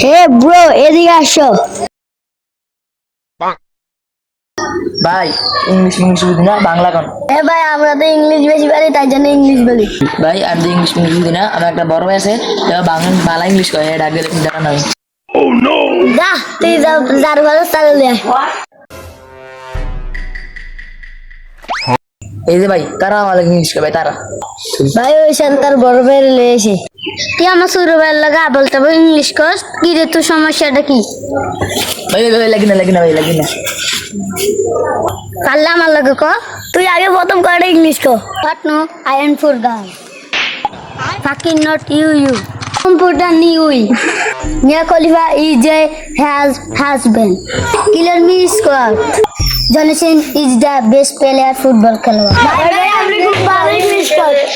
Hey bro, এদিকে আসো। ভাই ইংলিশ ইংলিশ বুঝি না, বাংলা কোন? এ ভাই, আমরা তো ইংলিশ বেশি পারি, তাই জন্য ইংলিশ বলি। ভাই আমি তো ইংলিশ ইংলিশ বুঝি না। আমার একটা বড় ভাই আছে, বাংলা বাংলা ইংলিশ কয়, ডাক দিলে জানা নাই। যা, তুই যার ভালো চালিয়ে আয়। এই যে ভাই, তারা আমাদের ইংলিশ কয় ভাই, তারা। ভাই ওই শান্তার বড় ভাইয়ের লয়ে এসে তুই আমার ছোট ভাইয়ের লাগে বলতে হবে ইংলিশ কর। কি রে, তোর সমস্যাটা কি? ভাই ভাই ভাই, লাগি না লাগি না ভাই, লাগি না। পারলে আমার লাগে ক। তুই আগে প্রথম করে ইংলিশ ক। But no, I am for girl. Fucking not you. Computer knew. Mia Khalifa is a husband. Killer me squad. Jonathan is the best player football খেলোয়াড়। ভাই আপনি খুব ভালো ইংলিশ করেন।